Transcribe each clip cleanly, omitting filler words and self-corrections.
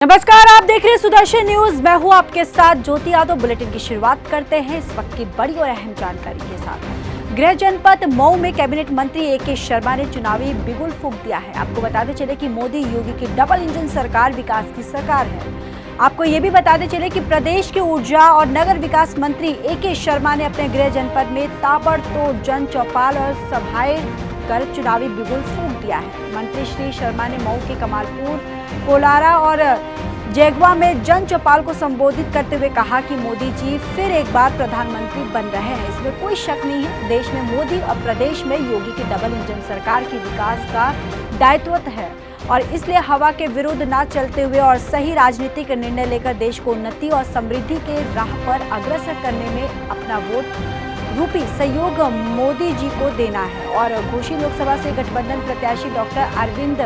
नमस्कार, आप देख रहे हैं सुदर्शन न्यूज। मैं हूं आपके साथ ज्योति यादव। बुलेटिन की शुरुआत करते हैं इस वक्त की बड़ी और अहम जानकारी के साथ। गृह जनपद मऊ में कैबिनेट मंत्री ए.के. शर्मा ने चुनावी बिगुल फूंक दिया है। आपको बताते चले कि मोदी योगी की डबल इंजन सरकार विकास की सरकार है। आपको ये भी बताते चले कि प्रदेश के ऊर्जा और नगर विकास मंत्री ए.के. शर्मा ने अपने गृह जनपद में ताबड़तोड़ जन चौपाल और सभाएं कर चुनावी बिगुल फूंक दिया है। मंत्री श्री शर्मा ने मऊ के कमालपुर, कोलारा और जैगवा में जन चौपाल को संबोधित करते हुए कहा कि मोदी जी फिर एक बार प्रधानमंत्री बन रहे हैं, इसमें कोई शक नहीं है। देश में मोदी और प्रदेश में योगी की डबल इंजन सरकार की विकास का दायित्व है और इसलिए हवा के विरुद्ध न चलते हुए और सही राजनीतिक निर्णय लेकर देश को उन्नति और समृद्धि के राह पर अग्रसर करने में अपना वोट रूपी सहयोग मोदी जी को देना है। और घोसी लोकसभा से गठबंधन प्रत्याशी डॉक्टर अरविंद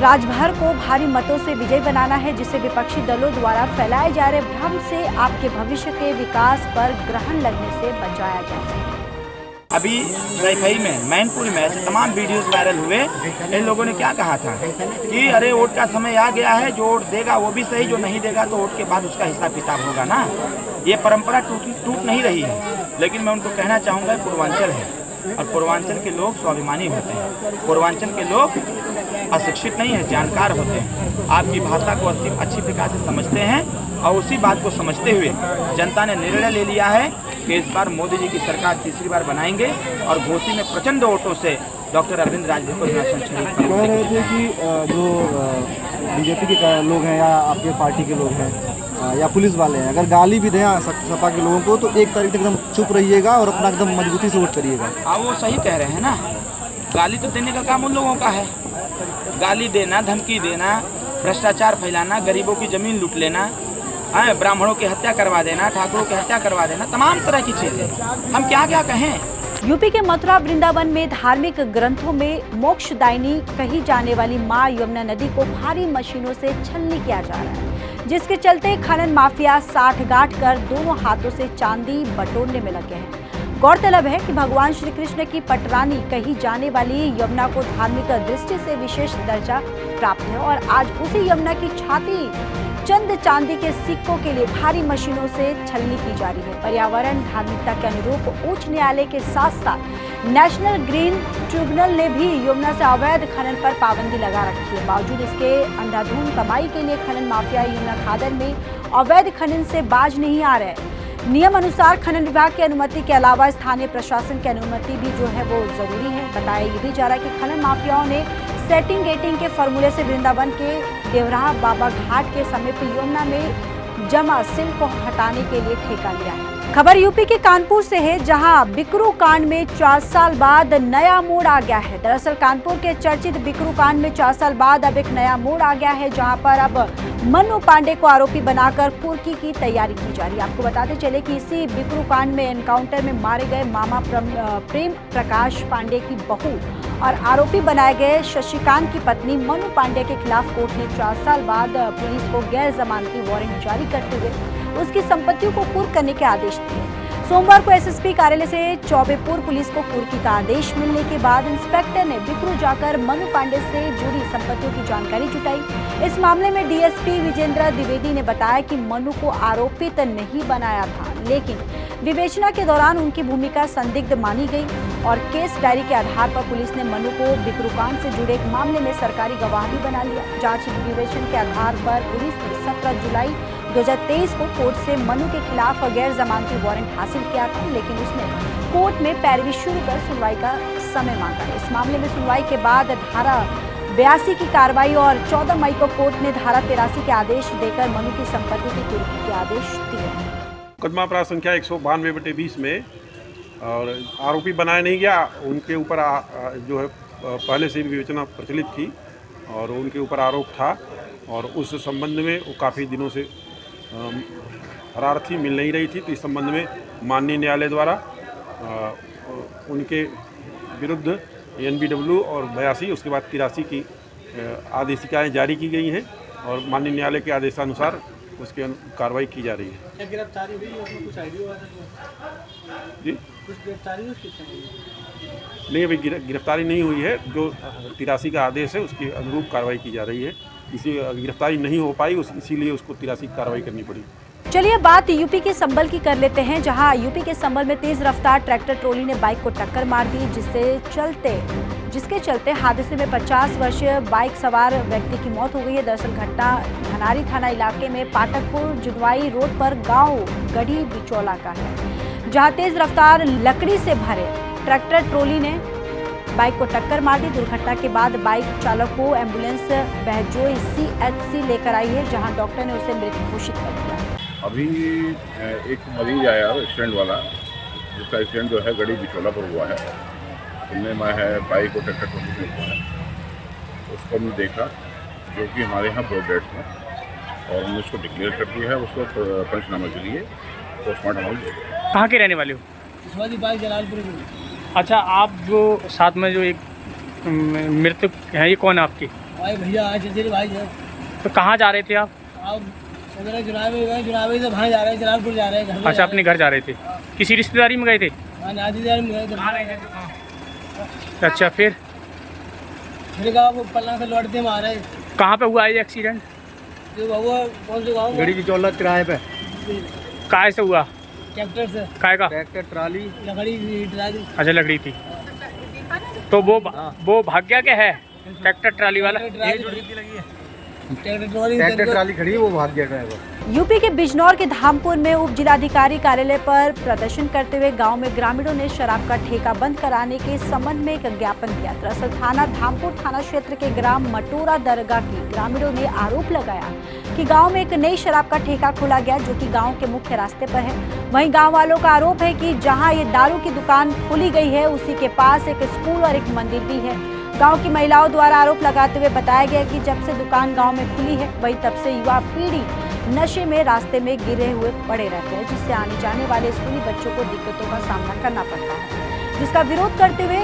राजभर को भारी मतों से विजयी बनाना है, जिसे विपक्षी दलों द्वारा फैलाए जा रहे भ्रम से आपके भविष्य के विकास पर ग्रहण लगने से बचाया जा सके। अभी सैफई में मैनपुरी में ऐसे तमाम वीडियोस वायरल हुए। इन लोगों ने क्या कहा था कि अरे वोट का समय आ गया है, जो वोट देगा वो भी सही, जो नहीं देगा तो वोट के बाद उसका हिसाब किताब होगा ना। ये परंपरा टूट नहीं रही है। लेकिन मैं उनको कहना चाहूँगा, पूर्वांचल है और पूर्वांचल के लोग स्वाभिमानी होते हैं। पूर्वांचल के लोग अशिक्षित नहीं है, जानकार होते हैं। आपकी भाषा को अच्छी प्रकार से समझते हैं और उसी बात को समझते हुए जनता ने निर्णय ले लिया है कि इस बार मोदी जी की सरकार तीसरी बार बनाएंगे और घोसी में प्रचंड वोटों से डॉक्टर अरविंद राजभर को कह रहे थे कि जो बीजेपी के लोग हैं या आपके पार्टी के लोग हैं या पुलिस वाले हैं, अगर गाली भी दें सपा के लोगों को तो एक तारीख तक एकदम चुप रहिएगा और अपना एकदम मजबूती से वोट करिएगा। हाँ, वो सही कह रहे हैं ना। गाली तो देने का काम उन लोगों का है। गाली देना, धमकी देना, भ्रष्टाचार फैलाना, गरीबों की जमीन लूट लेना, ब्राह्मणों की हत्या करवा देना, ठाकुरों की हत्या करवा देना, तमाम तरह की चीजें। हम क्या क्या कहें। यूपी के मथुरा वृंदावन में धार्मिक ग्रंथों में मोक्षदायिनी कही जाने वाली मां यमुना नदी को भारी मशीनों से छलनी किया जा रहा है, जिसके चलते खनन माफिया साठगांठ कर दोनों हाथों से चांदी बटोरने में लगे हैं। गौरतलब है कि भगवान श्री कृष्ण की पटरानी कही जाने वाली यमुना को धार्मिक दृष्टि से विशेष दर्जा प्राप्त है और आज उसी यमुना की छाती चंद चांदी के सिक्कों के लिए भारी मशीनों से छलनी की जा रही है। पर्यावरण धार्मिकता के अनुरूप उच्च न्यायालय के साथ साथ नेशनल ग्रीन ट्रिब्यूनल ने भी यमुना से अवैध खनन पर पाबंदी लगा रखी है। बावजूद इसके अंधाधुंध कमाई के लिए खनन माफिया यमुना खादर में अवैध खनन से बाज नहीं आ रहे। नियम अनुसार खनन विभाग की अनुमति के अलावा स्थानीय प्रशासन की अनुमति भी जो है वो जरूरी है। बताया ये भी जा रहा है कि खनन माफियाओं ने सेटिंग गेटिंग के फॉर्मूले से वृंदावन के देवराहा बाबा घाट के समीप यमुना में जमा सिल को हटाने के लिए ठेका लिया है। खबर यूपी के कानपुर से है, जहां बिकरू कांड में 4 साल बाद नया मोड़ आ गया है। दरअसल कानपुर के चर्चित बिकरू कांड में 4 साल बाद अब एक नया मोड़ आ गया है, जहां पर अब मनु पांडे को आरोपी बनाकर कुर्की की तैयारी की जा रही है। आपको बताते चले कि इसी बिकरू कांड में एनकाउंटर में मारे गए मामा प्रेम प्रकाश पांडे की बहू और आरोपी बनाए गए शशिकांत की पत्नी मनु पांडे के खिलाफ कोर्ट ने 4 साल बाद पुलिस को गैर जमानती वारंट जारी करते हुए उसकी संपत्तियों को कुर्क करने के आदेश दिए। सोमवार को एसएसपी कार्यालय से चौबेपुर पुलिस को कुर्की का आदेश मिलने के बाद इंस्पेक्टर ने बिकरू जाकर मनु पांडे से जुड़ी संपत्तियों की जानकारी जुटाई। इस मामले में डीएसपी विजेंद्र द्विवेदी ने बताया कि मनु को आरोपित नहीं बनाया था, लेकिन विवेचना के दौरान उनकी भूमिका संदिग्ध मानी गई और केस डायरी के आधार पर पुलिस ने मनु को बिकरू कांड से जुड़े एक मामले में सरकारी गवाह भी बना लिया। जांच विवेचन के आधार पर पुलिस ने 17 जुलाई 2023 को कोर्ट से मनु के खिलाफ गैर जमानती वारंट हासिल किया था, लेकिन उसने कोर्ट में पैरवी शुरू कर सुनवाई का समय मांगा। इस मामले में सुनवाई के बाद धारा 82 की कार्रवाई और 14 मई को कोर्ट ने धारा 83 के आदेश देकर मनु की संपत्ति की कुर्की के आदेश दिए। मुकदमा अपराध संख्या 192/20 में और आरोपी बनाया नहीं गया। उनके ऊपर जो है पहले से भी विवेचना प्रचलित थी और उनके ऊपर आरोप था और उस संबंध में वो काफ़ी दिनों से फरार थी, मिल नहीं रही थी। तो इस संबंध में माननीय न्यायालय द्वारा उनके विरुद्ध NBW और 82 उसके बाद 83 की आदेशिकाएँ जारी की गई हैं और माननीय न्यायालय के आदेशानुसार उसकी कार्रवाई की जा रही है। गिरफ्तारी हुई है, कुछ आइडिया जी, कुछ गिरफ्तारी हुई नहीं, अभी गिरफ्तारी नहीं हुई है। जो 83 का आदेश है उसके अनुरूप कार्रवाई की जा रही है। किसी गिरफ्तारी नहीं हो पाई, इसीलिए उसको 83 कार्रवाई करनी पड़ी। चलिए बात यूपी के संबल की कर लेते हैं, जहां यूपी के संबल में तेज रफ्तार ट्रैक्टर ट्रॉली ने बाइक को टक्कर मार दी, जिसके चलते हादसे में 50 वर्षीय बाइक सवार व्यक्ति की मौत हो गई है। दरअसल घटना धनारी थाना इलाके में पाटकपुर जुनवाई रोड पर गांव गढ़ी बिचौला का है, जहां तेज रफ्तार लकड़ी से भरे ट्रैक्टर ट्रॉली ने बाइक को टक्कर मार दी। दुर्घटना के बाद बाइक चालक को एम्बुलेंस बहजोई CHC लेकर आई है, जहां डॉक्टर ने उसे मृत घोषित कर दिया। अभी एक मरीज आया एक्सीडेंट वाला, जिसका एक्सीडेंट जो है गढ़ी बिचौला पर हुआ है। सुनने में है बाइक और ट्रैक्टर ट्रॉली में हुआ है। उसको हमने देखा, जो कि हमारे यहाँ 2 डेथ हैं, और हमने उसको डिक्लेयर कर दिया है। उसको पंचनामा के लिए पोस्टमार्टम हम ले गए। कहाँ के रहने वाले हो? शिवाजी बाइक जलालपुर में। अच्छा, आप जो साथ में जो एक मृतक है, ये कौन है आपके? भाई भैया आज चचेरे भाई है। तो कहाँ जा रहे थे आप? सवेरे जुनावे से भाई जा रहे हैं, जलालपुर जा रहे हैं। अच्छा, अपने घर जा रहे थे, किसी रिश्तेदारी में गए थे? हाँ, नादीदार में गए थे। अच्छा, फिर गाँव पल्ला से लौटते मारे। कहाँ पे हुआ है ये एक्सीडेंट? जो हुआ कौन से गाँव? गढ़ी बिचौला किराए पे। काय से हुआ? ट्रैक्टर से। काय का? ट्रैक्टर ट्राली लकड़ी। अच्छा, लकड़ी थी। तो वो भाग्य के है ट्रैक्टर ट्राली वाला? ट्रैक्टर ट्राली खड़ी है, वो भाग गया ड्राइवर। यूपी के बिजनौर के धामपुर में उप जिलाधिकारी कार्यालय पर प्रदर्शन करते हुए गांव में ग्रामीणों ने शराब का ठेका बंद कराने के संबंध में एक ज्ञापन दिया। दरअसल धामपुर थाना क्षेत्र के ग्राम मटोरा दरगाह के ग्रामीणों ने आरोप लगाया कि गांव में एक नई शराब का ठेका खोला गया, जो कि गांव के मुख्य रास्ते पर है। वहीं गांव वालों का आरोप है कि जहां ये दारू की दुकान खोली गई है, उसी के पास एक स्कूल और एक मंदिर भी है। गांव की महिलाओं द्वारा आरोप लगाते हुए बताया गया कि जब से दुकान गांव में खुली है, वहीं तब से युवा पीढ़ी नशे में रास्ते में गिरे हुए पड़े रहते हैं, जिससे आने जाने वाले स्कूली बच्चों को दिक्कतों का सामना करना पड़ता है, जिसका विरोध करते हुए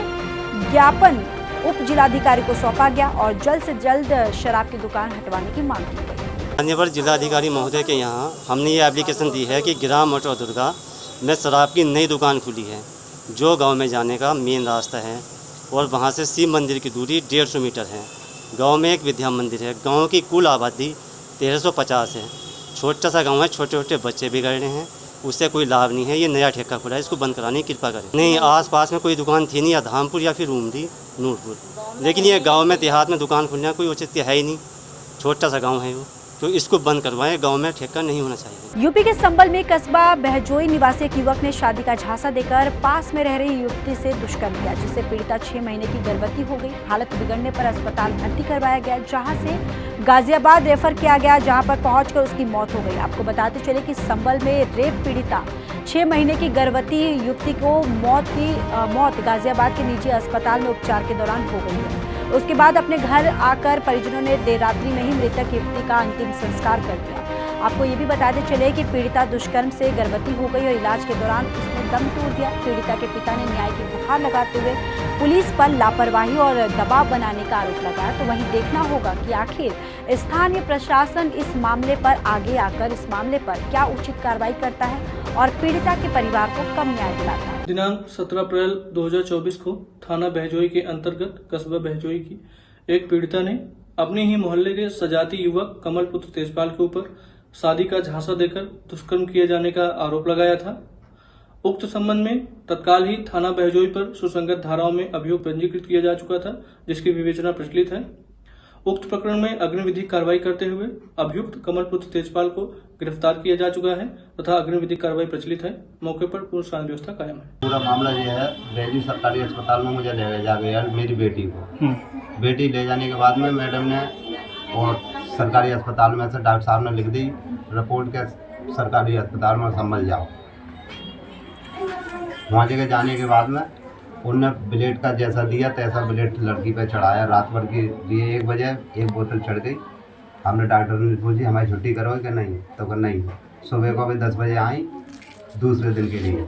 ज्ञापन उप जिलाधिकारी को सौंपा गया और जल्द से जल्द शराब की दुकान हटवाने की मांग की गई। माननीय जिलाधिकारी महोदय के यहाँ हमने ये एप्लीकेशन दी है कि ग्राम मटोरा दुर्गा में शराब की नई दुकान खुली है, जो गांव में जाने का मेन रास्ता है, और वहाँ से शिव मंदिर की दूरी 150 मीटर है। गांव में एक विद्या मंदिर है। गांव की कुल आबादी 1350 है। छोटा सा गांव है, छोटे छोटे बच्चे बिगड़ रहे हैं, उससे कोई लाभ नहीं है। ये नया ठेका खुला है, इसको बंद कराने की कृपा करें। नहीं, आसपास में कोई दुकान थी नहीं, या धामपुर या फिर रूमदी नूरपुर, लेकिन ये गाँव में देहात में दुकान खुलना कोई उचित है ही नहीं। छोटा सा गाँव है वो, तो इसको बंद करवाएं। गांव में ठेका नहीं होना चाहिए। यूपी के संबल में कस्बा बहजोई निवासी एक युवक ने शादी का झांसा देकर पास में रह रही युवती से दुष्कर्म किया, जिससे पीड़िता 6 महीने की गर्भवती हो गई। हालत बिगड़ने पर अस्पताल भर्ती करवाया गया, जहां से गाजियाबाद रेफर किया गया, जहां पर पहुंचकर उसकी मौत हो गई। आपको बताते चले कि संबल में रेप पीड़िता 6 महीने की गर्भवती युवती को मौत गाजियाबाद के निजी अस्पताल में उपचार के दौरान हो गई है। उसके बाद अपने घर आकर परिजनों ने देर रात्रि में ही मृतक युवती का अंतिम संस्कार कर दिया। आपको ये भी बताते चले कि पीड़िता दुष्कर्म से गर्भवती हो गई और इलाज के दौरान उसने दम तोड़ दिया। पीड़िता के पिता ने न्याय की गुहार लगाते हुए पुलिस पर लापरवाही और दबाव बनाने का आरोप लगाया। तो वहीं देखना होगा कि आखिर स्थानीय प्रशासन इस मामले पर आगे आकर इस मामले पर क्या उचित कार्रवाई करता है और पीड़िता के परिवार को कब न्याय दिलाता है। दिनांक 17 अप्रैल 2024 को थाना बहजोई के अंतर्गत कस्बा बहजोई की एक पीड़िता ने अपने ही मोहल्ले के सजाती युवक कमल पुत्र तेजपाल के ऊपर शादी का झांसा देकर दुष्कर्म किए जाने का आरोप लगाया था। उक्त संबंध में तत्काल ही थाना बहजोई पर सुसंगत धाराओं में अभियोग पंजीकृत किया जा चुका था, जिसकी विवेचना प्रचलित है। उक्त प्रकरण में अग्रिम विधिक कार्रवाई करते हुए अभियुक्त कमल पुत्र तेजपाल को गिरफ्तार किया जा चुका है तथा अग्रिम विधिक कार्रवाई प्रचलित है। मौके पर पूर्ण शांति व्यवस्था कायम है। पूरा मामला ये है, बहजोई सरकारी अस्पताल में मुझे ले जा गया मेरी बेटी को। बेटी ले जाने के बाद में मैडम ने और सरकारी अस्पताल में से डॉक्टर साहब ने लिख दी रिपोर्ट के सरकारी अस्पताल में संभल जाओ। वहाँ जगह जाने के बाद में उनने ब्लेड का जैसा दिया तैसा ब्लेड लड़की पे चढ़ाया। रात भर के लिए 1 बजे 1 बोतल चढ़ गई। हमने डॉक्टर ने पूछी हमारी छुट्टी करोगे कि नहीं, तो कहा नहीं। सुबह को भी 10 बजे आई दूसरे दिन के लिए।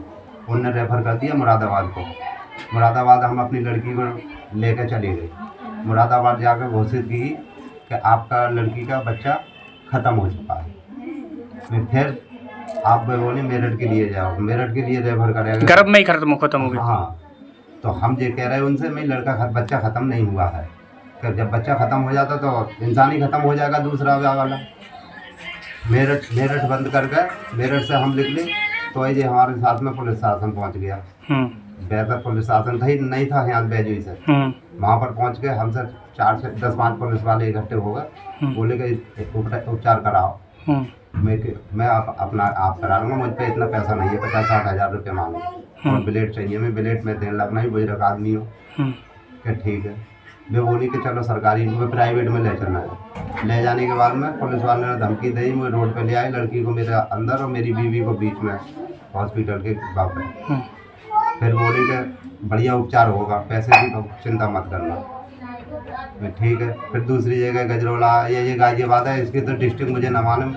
उनने रेफ़र कर दिया मुरादाबाद को। मुरादाबाद हम अपनी लड़की को लेकर चली गई। मुरादाबाद जाकर घोषित की कि आपका लड़की का बच्चा ख़त्म हो चुका है। फिर आप बोले मेरठ के लिए जाओ, मेरठ के लिए रेफर करेगा। गर्भ में ही खत्म हो गई। हाँ, तो हम ये कह रहे हैं उनसे, मैं लड़का बच्चा ख़त्म नहीं हुआ है, कि जब बच्चा ख़त्म हो जाता तो इंसान ही ख़त्म हो जाएगा दूसरा वाला। मेरठ बंद करके मेरठ से हम निकले तो ये हमारे साथ में पुलिस शासन पहुंच गया। बेहतर पुलिस शासन था ही नहीं था यहाँ बैजोई से। वहाँ पर पहुँच के हमसे 4 से 10-5 पुलिस वाले इकट्ठे हो गए, बोले कि उपचार कराओ। मैं अपना आप करा लूँगा, मुझ पे इतना पैसा नहीं है, 50-60 हज़ार रुपये मांगे और ब्लेड चाहिए। मैं ब्लेड में देने लगना ही बुजुर्ग आदमी हूँ कि ठीक है। वे बोली कि चलो सरकारी में प्राइवेट में ले चलना है। ले जाने के बाद में पुलिस वाले ने धमकी दी, मुझे रोड पे ले आए, लड़की को मेरे अंदर और मेरी बीवी को बीच में हॉस्पिटल के बाहर। फिर बोली कि बढ़िया उपचार होगा, पैसे की तो चिंता मत करना। ठीक है। फिर दूसरी जगह गजरौला ये गाजियाबाद है, इसकी तो डिस्ट्रिक्ट मुझे न मालूम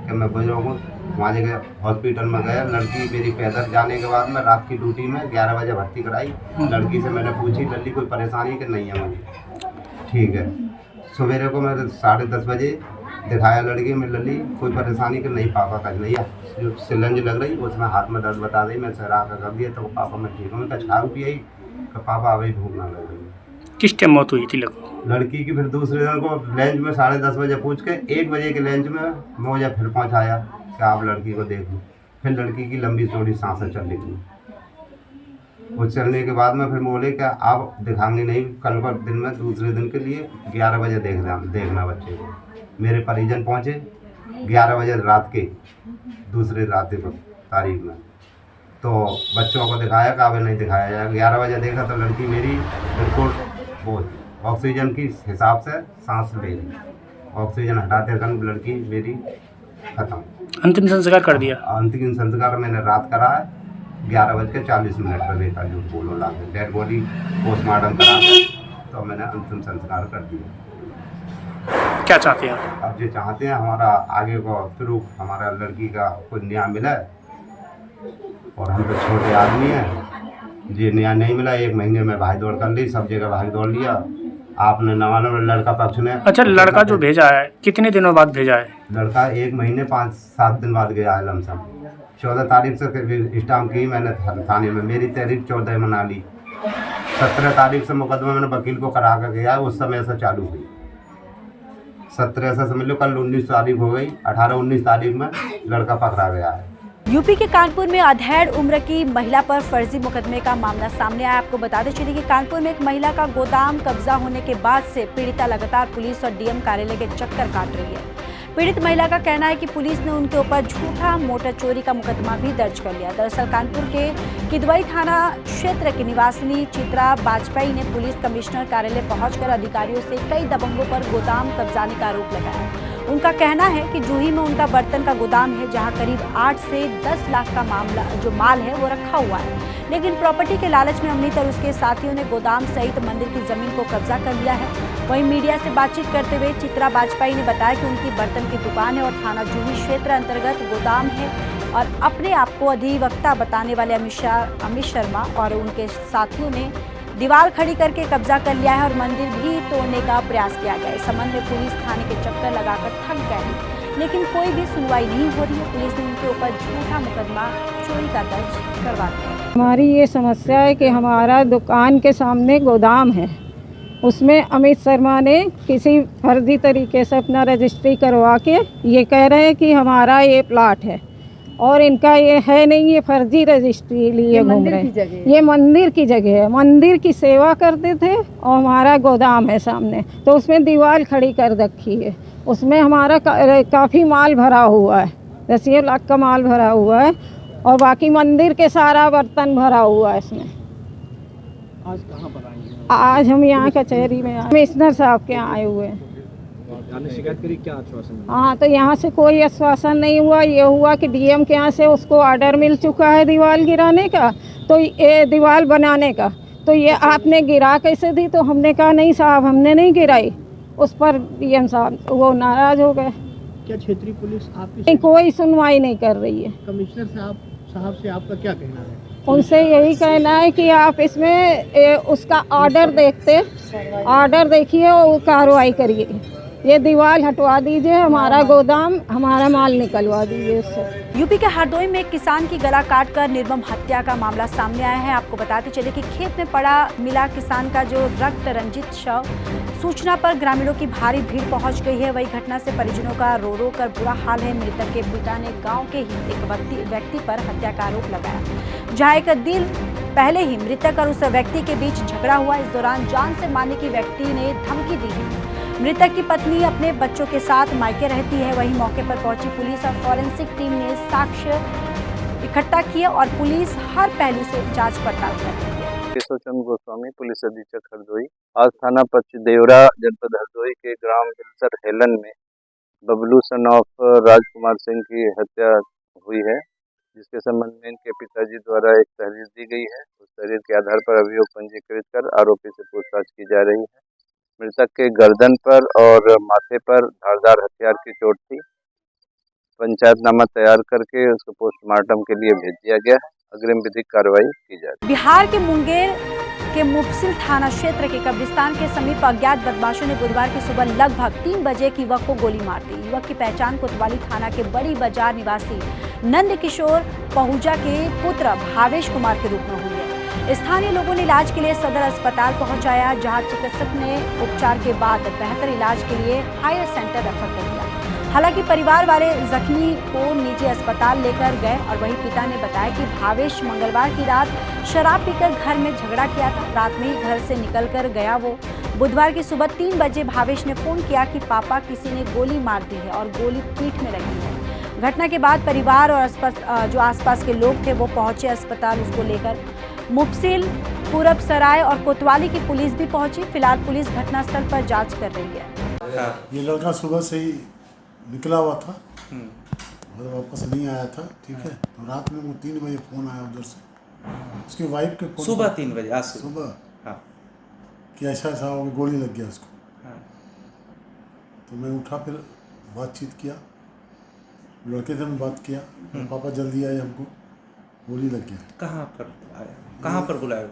कि मैं गुजरा हूँ। वहाँ जगह हॉस्पिटल में गया, लड़की मेरी पैदल जाने के बाद में रात की ड्यूटी में 11 बजे भर्ती कराई। लड़की से मैंने पूछी लल्ली कोई परेशानी कि नहीं है मुझे। ठीक है। सवेरे को मैं 10:30 बजे दिखाया लड़की में, लल्ली कोई परेशानी कि नहीं, पापा का नहीं है। जो सिलंज लग रही उसमें हाथ में दर्द बता दी, मैं सरा का कर दिया तो पापा मैं ठीक हूँ। मैं कछाऊ पियाई तो पापा अभी भूख ना लग रही। किस टाइम मौत हुई थी लड़की की? फिर दूसरे दिन को लंच में 10:30 बजे पूछ के 1 बजे के लंच में मुझे फिर पहुँचाया कि आप लड़की को देख लो। फिर लड़की की लंबी चौड़ी सांसें चल रही। वो चलने के बाद में फिर बोले कि आप दिखाएंगे नहीं, कल का दिन में दूसरे दिन के लिए 11 बजे देखना बच्चे को। मेरे परिजन पहुँचे 11 बजे रात के, दूसरे रात को तारीख में, तो बच्चों को दिखाया कि अभी नहीं दिखाया जाएगा। 11 बजे देखा तो लड़की मेरी बिल्कुल वो ऑक्सीजन की हिसाब से सांस ले रही। ऑक्सीजन हटाते कर लड़की मेरी खत्म। अंतिम संस्कार कर दिया? अंतिम संस्कार मैंने रात कराया 11:40 पर। बेटा झूठ बोलो ला के डेड बॉडी पोस्टमार्टम करा तो मैंने अंतिम संस्कार कर दिया। क्या चाहते हैं अब जो चाहते हैं हमारा आगे को थ्रू हमारा लड़की का कोई न्याय मिला, और हम तो छोटे आदमी हैं, जी न्याय नहीं मिला। 1 महीने में भाई दौड़ कर ली, सब जगह भाई दौड़ लिया। आपने नवाना लड़का पक्ष ने। अच्छा, लड़का जो भेजा है कितने दिनों बाद भेजा है? लड़का 1 महीने 5-7 दिन बाद गया है लमसम। 14 तारीख से स्टाम्प की मैंने थाने में, मेरी तारीख 14 मना ली। 17 तारीख से मुकदमा मैंने वकील को करा कर गया, उस समय से चालू हुई। 17 से समझ लो कल 19 तारीख हो गई, 18-19 तारीख में लड़का पकड़ा गया है। यूपी के कानपुर में अधेड़ उम्र की महिला पर फर्जी मुकदमे का मामला सामने आया। आपको बताते चलिए कि कानपुर में एक महिला का गोदाम कब्जा होने के बाद से पीड़िता लगातार पुलिस और डीएम कार्यालय के चक्कर काट रही है। पीड़ित महिला का कहना है कि पुलिस ने उनके ऊपर झूठा मोटर चोरी का मुकदमा भी दर्ज कर लिया। दरअसल कानपुर के किदवई थाना क्षेत्र के निवासिनी चित्रा बाजपेयी ने पुलिस कमिश्नर कार्यालय पहुंचकर अधिकारियों से कई दबंगों पर गोदाम कब्जाने का आरोप लगाया। उनका कहना है कि जूही में उनका बर्तन का गोदाम है, जहां करीब 8 से 10 लाख का माल है वो रखा हुआ है, लेकिन प्रॉपर्टी के लालच में अमृत और उसके साथियों ने गोदाम सहित मंदिर की जमीन को कब्जा कर लिया है। वहीं मीडिया से बातचीत करते हुए चित्रा बाजपेयी ने बताया कि उनकी बर्तन की दुकान है और थाना जूही क्षेत्र अंतर्गत गोदाम है, और अपने आप को अधिवक्ता बताने वाले अमित शर्मा और उनके साथियों ने दीवार खड़ी करके कब्जा कर लिया है और मंदिर भी तोड़ने का प्रयास किया गया। इस संबंध में पुलिस थाने के चक्कर लगाकर थक गए हैं, लेकिन कोई भी सुनवाई नहीं हो रही है। पुलिस ने उनके ऊपर झूठा मुकदमा चोरी का दर्ज करवा दिया। हमारी ये समस्या है कि हमारा दुकान के सामने गोदाम है, उसमें अमित शर्मा ने किसी फर्जी तरीके से अपना रजिस्ट्री करवा के ये कह रहे हैं कि हमारा ये प्लाट है, और इनका ये है नहीं, ये फर्जी रजिस्ट्री लिए घूम रहे हैं। ये मंदिर की जगह है, मंदिर की सेवा करते थे और हमारा गोदाम है सामने, तो उसमें दीवार खड़ी कर रखी है। उसमें हमारा काफ़ी माल भरा हुआ है, 10 लाख का माल भरा हुआ है, और बाकी मंदिर के सारा बर्तन भरा हुआ है इसमें। आज कहाँ पर आए हैं? आज हम यहाँ कचहरी में कमिश्नर साहब के आए हुए हैं। शिकायत करी, क्या आश्वासन? हाँ, तो यहाँ से कोई आश्वासन नहीं हुआ। ये हुआ कि डीएम के यहाँ से उसको ऑर्डर मिल चुका है दीवार गिराने का, तो ये दीवार बनाने का, तो ये आपने गिरा कैसे दी? तो हमने कहा नहीं साहब, हमने नहीं गिराई। उस पर डीएम साहब वो नाराज हो गए। क्या क्षेत्रीय पुलिस आपकी कोई सुनवाई नहीं कर रही है? कमिश्नर साहब से आपका क्या कहना है? उनसे यही कहना है कि आप इसमें उसका ऑर्डर देखिए और कार्रवाई करिए। ये दीवार हटवा दीजिए, हमारा गोदाम, हमारा माल निकलवा दीजिए इससे। यूपी के हरदोई में एक किसान की गला काटकर निर्मम हत्या का मामला सामने आया है। आपको बताते चले कि खेत में पड़ा मिला किसान का जो रक्त रंजित शव सूचना पर ग्रामीणों की भारी भीड़ पहुंच गई है। वही घटना से परिजनों का रो रो कर बुरा हाल है। मृतक के पिता ने गांव के ही एक व्यक्ति पर हत्या का आरोप लगाया, जहां एक दिन पहले ही मृतक और उस व्यक्ति के बीच झगड़ा हुआ। इस दौरान जान से मारने की व्यक्ति ने धमकी दी है। मृतक की पत्नी अपने बच्चों के साथ मायके रहती है। वहीं मौके पर पहुंची पुलिस और फॉरेंसिक टीम ने साक्ष्य इकट्ठा किए और पुलिस हर पहलू से जांच पड़ताल कर रही है। केशव चंद्र गोस्वामी, पुलिस अधीक्षक हरदोई। आज थाना पश्चिम देवरा जनपद हरदोई के ग्राम हिलसर हेलन में बबलू सन ऑफ राजकुमार सिंह की हत्या हुई है, जिसके संबंध में इनके पिताजी द्वारा एक तहरीर दी गई है। उस तहरीर के आधार पर अभियोग पंजीकृत कर आरोपी से पूछताछ की जा रही है। मृतक के गर्दन पर और माथे पर धारदार हथियार की चोट थी। पंचायतनामा तैयार करके उसको पोस्टमार्टम के लिए भेज दिया गया है। अग्रिम विधिक कार्रवाई की जा रही है। बिहार के मुंगेर के मुफसिल थाना क्षेत्र के कब्रिस्तान के समीप अज्ञात बदमाशों ने बुधवार की सुबह लगभग 3 बजे एक युवक को गोली मार दी। युवक की पहचान कोतवाली थाना के बड़ी बाजार निवासी नंद किशोर पहुजा के पुत्र भावेश कुमार के रूप में हुई है। स्थानीय लोगों ने इलाज के लिए सदर अस्पताल पहुंचाया, जहां चिकित्सक ने उपचार के बाद बेहतर इलाज के लिए हायर सेंटर रेफर कर दिया। हालांकि परिवार वाले जख्मी को निजी अस्पताल लेकर गए और वहीं पिता ने बताया कि भावेश मंगलवार की रात शराब पीकर घर में झगड़ा किया था। रात में ही घर से निकलकर गया वो। बुधवार की सुबह 3 बजे भावेश ने फोन किया कि पापा किसी ने गोली मार दी है और गोली पीठ में लगी है। घटना के बाद परिवार और जो आसपास के लोग थे वो पहुंचे अस्पताल उसको लेकर। मुफसिल, पूरब सराय और कोतवाली की पुलिस भी पहुंची। फिलहाल पुलिस घटनास्थल पर जांच कर रही है। ये लड़का सुबह से ही निकला हुआ था और वापस नहीं आया था, ठीक है। तो रात में वो 3 बजे फ़ोन आया उधर से, उसकी वाइफ के फोन सुबह 3 बजे आज सुबह हाँ। कि ऐसा ऐसा हो गया, गोली लग गया उसको। हाँ। तो मैं उठा, फिर बातचीत किया, लड़के से मैं बात किया, पापा जल्दी आए, हमको गोली लग गया। कहाँ पर आया, कहाँ पर बुलाया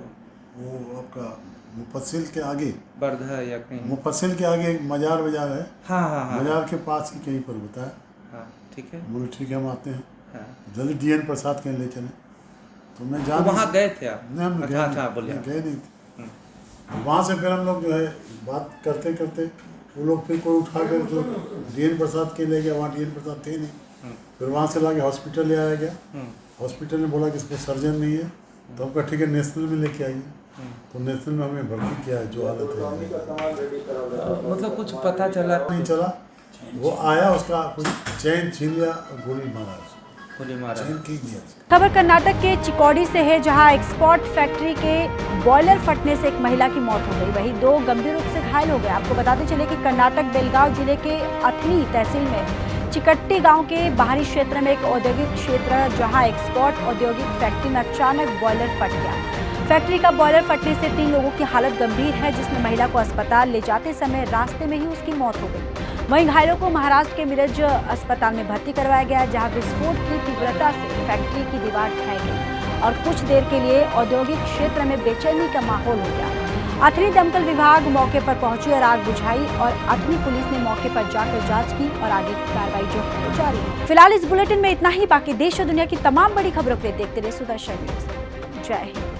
वो आपका मुफस्सिल के आगे, बरधा या कहीं मुफस्सिल के आगे एक मजार बाजार है। हाँ हाँ हाँ, मजार के पास ही कहीं पर बताया। हाँ ठीक है। बोले ठीक है हम आते हैं। हाँ। जल्दी DN प्रसाद कहीं ले चले। तो मैं तो वहाँ गए थे आप? नहीं, हम गए नहीं थे। वहाँ से फिर हम लोग जो है बात करते करते वो लोग फिर कोई उठा कर तो DN प्रसाद के ले गया। वहाँ DN प्रसाद थे नहीं। फिर वहाँ से लाके हॉस्पिटल ले आया गया। हॉस्पिटल ने बोला कि इसको सर्जन नहीं है, तो हमका ठीक है नेशनल में लेके आइए। तो नेशनल में हमें भर्ती किया है, जो हालत है। मतलब कुछ पता चला नहीं चला। वो आया, उसका कुछ चैन छीन लिया और गोली मारा, गोली मारा, चैन खींच दिया। खबर कर्नाटक के चिकोडी से है, जहां एक्सपोर्ट फैक्ट्री के बॉयलर फटने से एक महिला की मौत हो गई, वहीं 2 गंभीर रूप से घायल हो गए। आपको बताते चले कि कर्नाटक बेलगांव जिले के अथनी तहसील में चिकट्टी गांव के बाहरी क्षेत्र में एक औद्योगिक क्षेत्र, जहां एक्सपोर्ट औद्योगिक फैक्ट्री में अचानक बॉयलर फट गया। फैक्ट्री का बॉयलर फटने से 3 लोगों की हालत गंभीर है, जिसमें महिला को अस्पताल ले जाते समय रास्ते में ही उसकी मौत हो गई। वहीं घायलों को महाराष्ट्र के मिरज अस्पताल में भर्ती करवाया गया, जहां विस्फोट की तीव्रता से फैक्ट्री की दीवार ढह गई और कुछ देर के लिए औद्योगिक क्षेत्र में बेचैनी का माहौल हो गया। अथनी दमकल विभाग मौके पर पहुंची और आग बुझाई और अथनी पुलिस ने मौके पर जाकर जांच की और आगे की कार्रवाई जो है जारी है। फिलहाल इस बुलेटिन में इतना ही। बाकी देश और दुनिया की तमाम बड़ी खबरों के लिए देखते रहिए सुदर्शन न्यूज। जय हिंद।